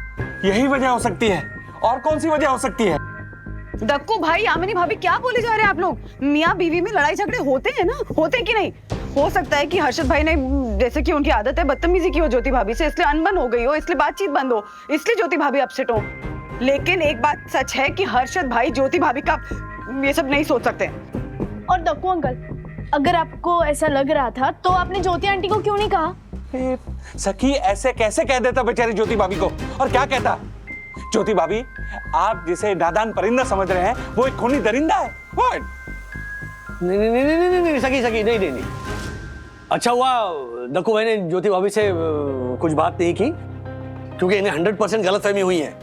यही वजह हो सकती है। और कौन सी वजह हो सकती है? दक्कू भाई, यामिनी भाभी, क्या बोले जा रहे हैं आप लोग? मियाँ बीवी में लड़ाई झगड़े होते हैं ना, होते हैं कि नहीं? हो सकता है कि हर्षद भाई ने, जैसे कि उनकी आदत है, बदतमीजी की हो ज्योति भाभी से, इसलिए अनबन हो गई हो, इसलिए बातचीत बंद हो, इसलिए ज्योति भाभी अपसेट हो। लेकिन एक बात सच है कि हर्षद भाई ज्योति भाभी का ये सब नहीं सोच सकते। और दक्कू अंकल, अगर आपको ऐसा लग रहा था तो आपने ज्योति आंटी को क्यों नहीं कहा? सखी ऐसे कैसे कह देता बेचारी ज्योति भाभी को? और क्या कहता? ज्योति भाभी, आप जिसे नादान परिंदा समझ रहे हैं, वो एक खूनी दरिंदा है। What? नहीं, सखी, नहीं। अच्छा हुआ दक्कू भाई ने ज्योति भाभी से कुछ बात नहीं की, क्योंकि इन्हें 100% गलतफहमी हुई है।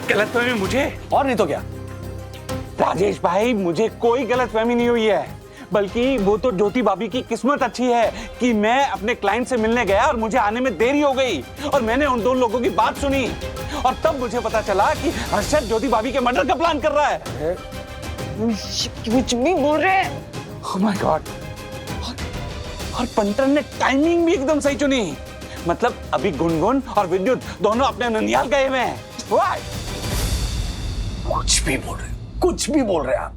गलतफहमी मुझे? और नहीं तो क्या। राजेश भाई, मुझे कोई गलतफहमी नहीं हुई है, बल्कि वो तो ज्योति भाभी की किस्मत अच्छी है कि मैं अपने क्लाइंट से मिलने गया और मुझे आने में देरी हो गई, और मैंने उन दो लोगों की बात सुनी, और तब मुझे पता चला कि हर्षद ज्योति भाभी के मर्डर का प्लान कर रहा है। कुछ भी बोल रहे हैं। Oh my God! और पंटर ने टाइमिंग भी एकदम सही चुनी। मतलब अभी गुनगुन और विद्युत दोनों अपने ननियाल गए हुए हैं। Why? कुछ भी बोल रहे आप।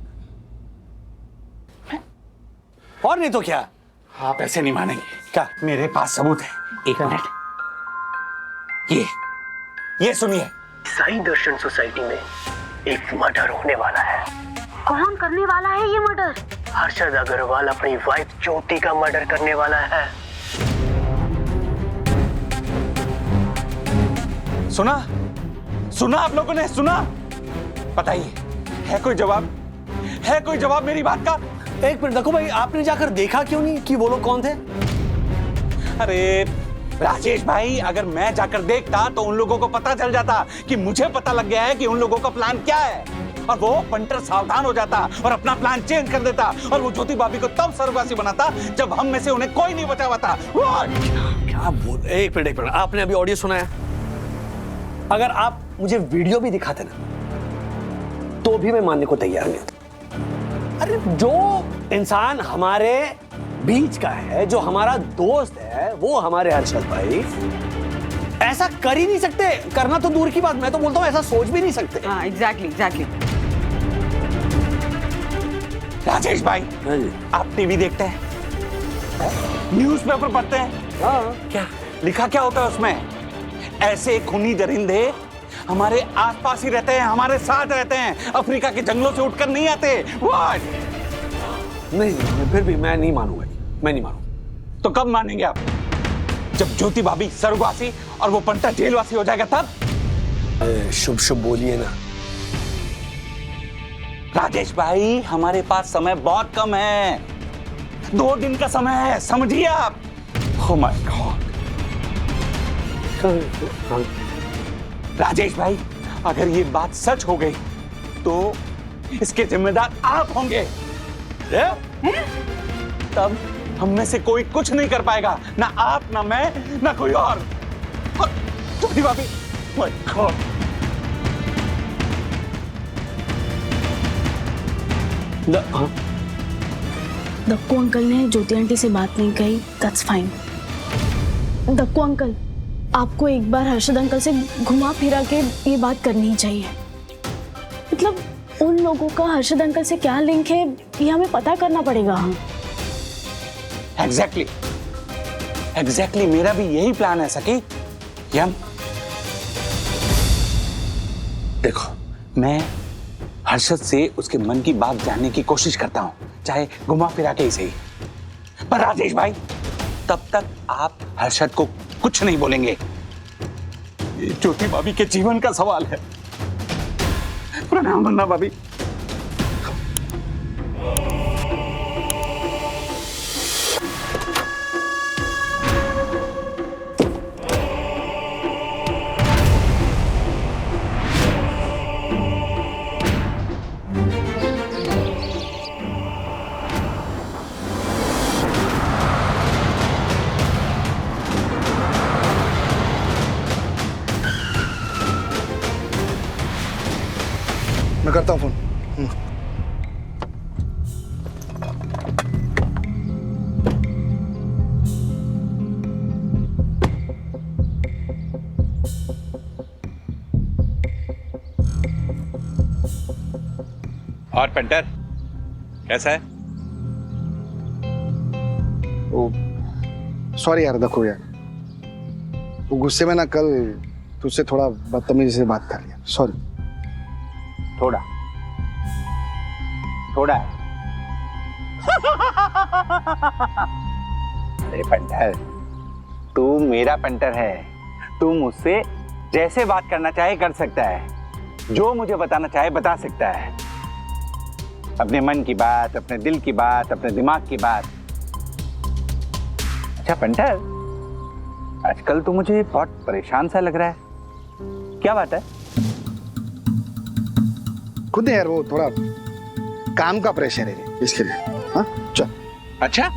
और नहीं तो क्या। आप ऐसे नहीं मानेंगे। क्या? मेरे पास सबूत है। एक मिनट, ये सुनिए। साई दर्शन सोसाइटी में एक मर्डर होने वाला है। कौन करने वाला है ये मर्डर? हर्षद अग्रवाल अपनी वाइफ ज्योति का मर्डर करने वाला है। सुना आप लोगों ने? सुना? बताइए, है कोई जवाब मेरी बात का? एक मिनट दक्कू भाई, आपने जाकर देखा क्यों नहीं कि वो लोग कौन थे? अरे राजेश भाई, अगर मैं जाकर देखता तो उन लोगों को पता चल जाता कि मुझे पता लग गया है कि उन लोगों का प्लान क्या है, और वो पंटर सावधान हो जाता और अपना प्लान चेंज कर देता, और वो ज्योति भाभी को तब स्वर्गवासी बनाता जब हम में से उन्हें कोई नहीं बचा पाता। क्या बोल? एक मिनट, आपने अभी ऑडियो सुना है? अगर आप मुझे वीडियो भी दिखाते ना, तो भी मैं मानने को तैयार नहीं था। अरे जो इंसान हमारे बीच का है, जो हमारा दोस्त है, वो हमारे हर्षद भाई ऐसा कर ही नहीं सकते। करना तो दूर की बात, मैं तो बोलता हूं ऐसा सोच भी नहीं सकते। हाँ, एग्जैक्टली। राजेश भाई, आप टीवी देखते हैं, न्यूज़पेपर पढ़ते हैं? हाँ। क्या लिखा क्या होता है उसमें? ऐसे खूनी दरिंदे हमारे आसपास ही रहते हैं, हमारे साथ रहते हैं, अफ्रीका के जंगलों से उठकर नहीं आते। What? नहीं, फिर भी मैं नहीं मानूंगा। तो कब मानेंगे आप? जब ज्योति भाभी स्वर्गवासी और वो पंटा जेलवासी हो जाएगा तब? शुभ बोलिए ना। राजेश भाई, हमारे पास समय बहुत कम है, 2 दिन का समय है, समझिए आप। Oh my God! राजेश भाई, अगर ये बात सच हो गई तो इसके जिम्मेदार आप होंगे। तब हम में से कोई कुछ नहीं कर पाएगा, ना आप, ना मैं, ना कोई और। ज्योति भाभी, my God! दक्कू अंकल ने ज्योति आंटी से बात नहीं कही, दैट्स फाइन। दक्कू अंकल, आपको एक बार हर्षद अंकल से घुमा फिरा के ये बात करनी ही चाहिए। मतलब उन लोगों का हर्षद अंकल से क्या लिंक है, ये हमें पता करना पड़ेगा। एग्जैक्टली, मेरा भी यही प्लान है सखी। देखो, मैं हर्षद से उसके मन की बात जानने की कोशिश करता हूं, चाहे घुमा फिरा के ही सही। पर राजेश भाई, तब तक आप हर्षद को कुछ नहीं बोलेंगे। ये ज्योति भाभी के जीवन का सवाल है। प्रणाम वंदना भाभी। करता हूँ फोन। और पेंटर कैसा है? सॉरी यार, देखो यार, वो गुस्से में ना कल तुझसे थोड़ा बदतमीजी से बात कर लिया, सॉरी। थोड़ा थोड़ा अरे पंटर, तू मेरा पंटर है। तू मुझसे जैसे बात करना चाहे कर सकता है, जो मुझे बताना चाहे बता सकता है, अपने मन की बात, अपने दिल की बात, अपने दिमाग की बात। अच्छा पंटर, आजकल तो मुझे बहुत परेशान सा लग रहा है, क्या बात है? खुद है यार, वो थोड़ा काम का प्रेशर है इसके लिए। हाँ चल। अच्छा,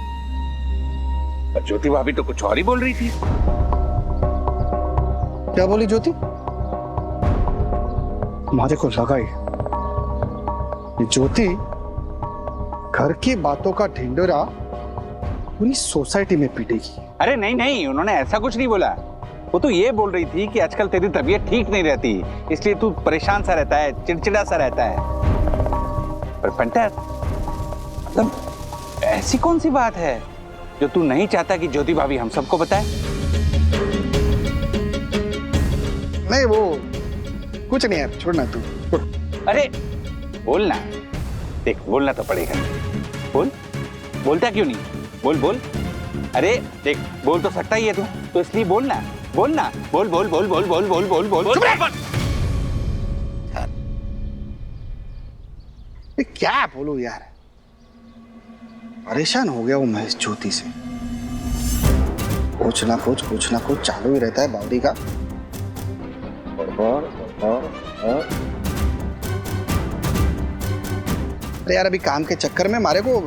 पर ज्योति भाभी तो कुछ और ही बोल रही थी। क्या बोली ज्योति? मुझे को लगा ही ये ज्योति घर की बातों का ढिंढोरा पूरी सोसाइटी में पीटेगी। अरे नहीं नहीं, उन्होंने ऐसा कुछ नहीं बोला। वो तो ये बोल रही थी कि आजकल तेरी तबीयत ठीक नहीं रहती, इसलिए तू परेशान सा रहता है, चिड़चिड़ा सा रहता है। पर पंटर, मतलब ऐसी कौन सी बात है जो तू नहीं चाहता कि ज्योति भाभी हम सबको बताए? नहीं वो कुछ नहीं यार, छोड़ना तू। अरे बोलना, देख बोलना तो पड़ेगा। बोल, बोलता क्यों नहीं? बोल बोल। अरे देख, बोल तो सकता ही है तू, तो इसलिए बोलना, बोलना, बोल बोल बोल बोल बोल बोल बोल बोल बोल। क्या बोलूं यार, परेशान हो गया हूं मैं इस ज्योति से। कुछ ना कुछ चालू ही रहता है बावड़ी का। और अरे यार, अभी काम के चक्कर में मारे को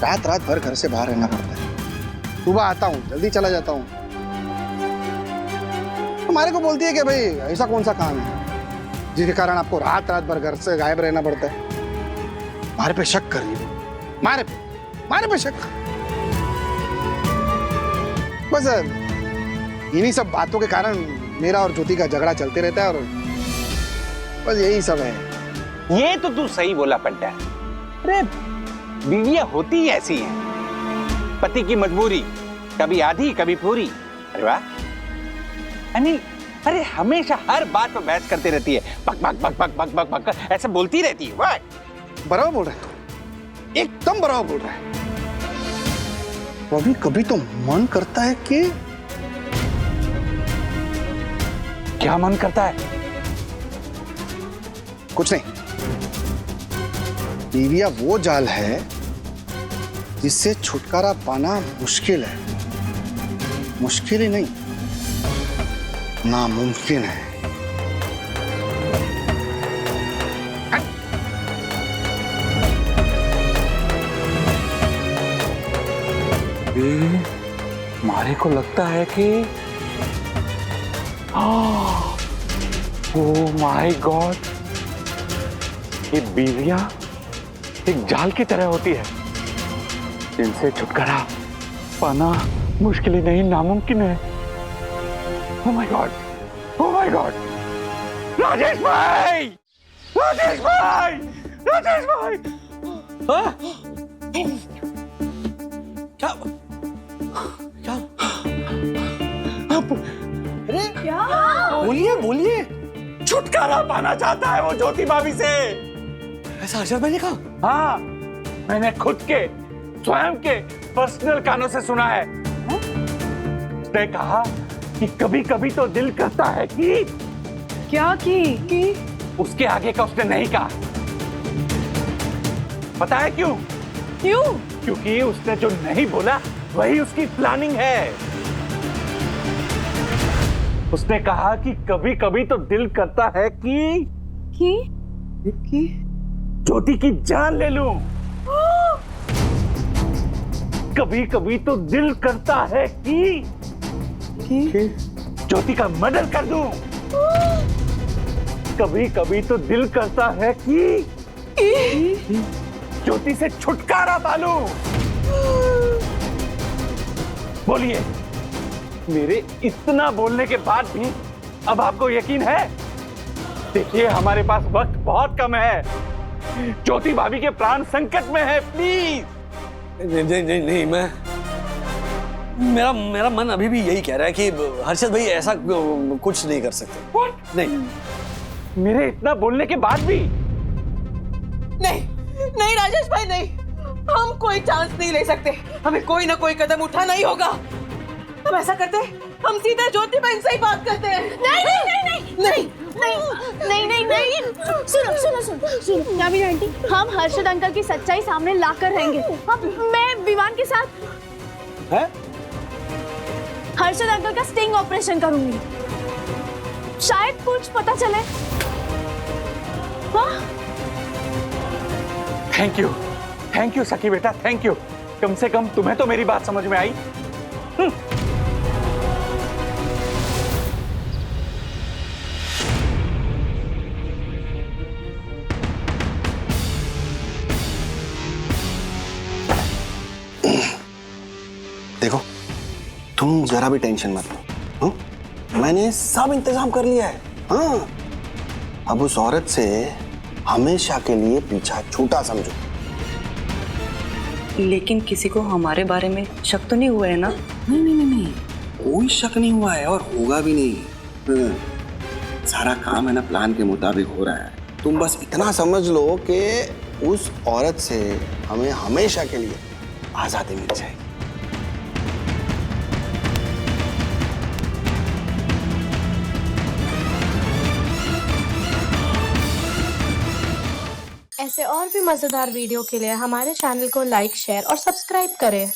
रात भर घर से बाहर रहना पड़ता है। सुबह आता हूँ, जल्दी चला जाता हूँ। हमारे को बोलती है कि भाई ऐसा कौन सा काम है जिसके कारण आपको रात भर घर से गायब रहना पड़ता है। मारे पे शक कर रही है, मारे पे शक। बस इन्हीं सब बातों के कारण मेरा और ज्योति का झगड़ा चलते रहता है, और बस यही सब है। ये तो तू सही बोला पंटा। अरे बीवियां होती ही ऐसी हैं, पति की मजबूरी कभी आधी कभी पूरी। अरे वाह, अरे हमेशा हर बात पर बहस करती रहती है, बक बक बक बक बक बक बक ऐसे बोलती रहती है। वाह, बराबर बोल रहा है तू, एकदम बराबर बोल रहा है। कभी कभी तो मन करता है कि क्या मन करता है? कुछ नहीं, बीविया वो जाल है जिससे छुटकारा पाना मुश्किल है। मुश्किल ही नहीं, नामुमकिन है। मारे को लगता है कि ओह माय गॉड, ये बीवियां एक जाल की तरह होती है जिनसे छुटकारा पाना मुश्किल ही नहीं, नामुमकिन है। Oh my God, oh my God. Rajesh भाई, राजेश भाई, राजेश भाई। क्या क्या? अरे क्या? बोलिए बोलिए। छुटकारा पाना चाहता है वो ज्योति भाभी से। ऐसा हर्षद भाई ने कहा? हाँ, मैंने खुद के स्वयं के पर्सनल कानों से सुना है। उसने कहा कि कभी कभी तो दिल करता है कि क्या की उसके आगे का उसने नहीं कहा। पता है क्यों? क्यों? क्योंकि उसने जो नहीं बोला वही उसकी प्लानिंग है। उसने कहा कि कभी कभी तो दिल करता है कि ज्योति की जान ले लूं। कभी कभी तो दिल करता है कि ज्योति का मर्डर कर दूं। कभी कभी तो दिल करता है कि ज्योति से छुटकारा पालूं। बोलिए, मेरे इतना बोलने के बाद भी अब आपको यकीन है? देखिए, हमारे पास वक्त बहुत कम है। ज्योति भाभी के प्राण संकट में है, प्लीज। नहीं, मेरा मन अभी भी यही कह रहा है कि हर्षद भाई ऐसा कुछ नहीं कर सकते। What? नहीं, मेरे इतना बोलने के बाद भी? नहीं राजेश भाई, नहीं, हम कोई चांस नहीं ले सकते। हमें कोई ना कोई कदम उठाना ही होगा। हम ऐसा करते हैं, हम सीधे ज्योति बहन से ही बात करते हैं। नहीं, सुनो यामिनी आंटी, हम हर्षद अंकल की सच्चाई सामने लाकर रहेंगे। मैं विवान के साथ है? हर्षद अंकल का स्टिंग ऑपरेशन करूंगी, शायद कुछ पता चले। हाँ? थैंक यू सखी बेटा, थैंक यू। कम से कम तुम्हें तो मेरी बात समझ में आई। देखो, तुम जरा भी टेंशन मत लो। मैंने सब इंतजाम कर लिया है। हाँ, अब उस औरत से हमेशा के लिए पीछा छूटा समझो। लेकिन किसी को हमारे बारे में शक तो नहीं हुआ है ना? नहीं, कोई शक नहीं हुआ है और होगा भी नहीं। सारा काम है ना प्लान के मुताबिक हो रहा है। तुम बस इतना समझ लो कि उस औरत से हमें हमेशा के लिए आजादी मिल जाएगी। ऐसे और भी मजेदार वीडियो के लिए हमारे चैनल को लाइक, शेयर और सब्सक्राइब करें।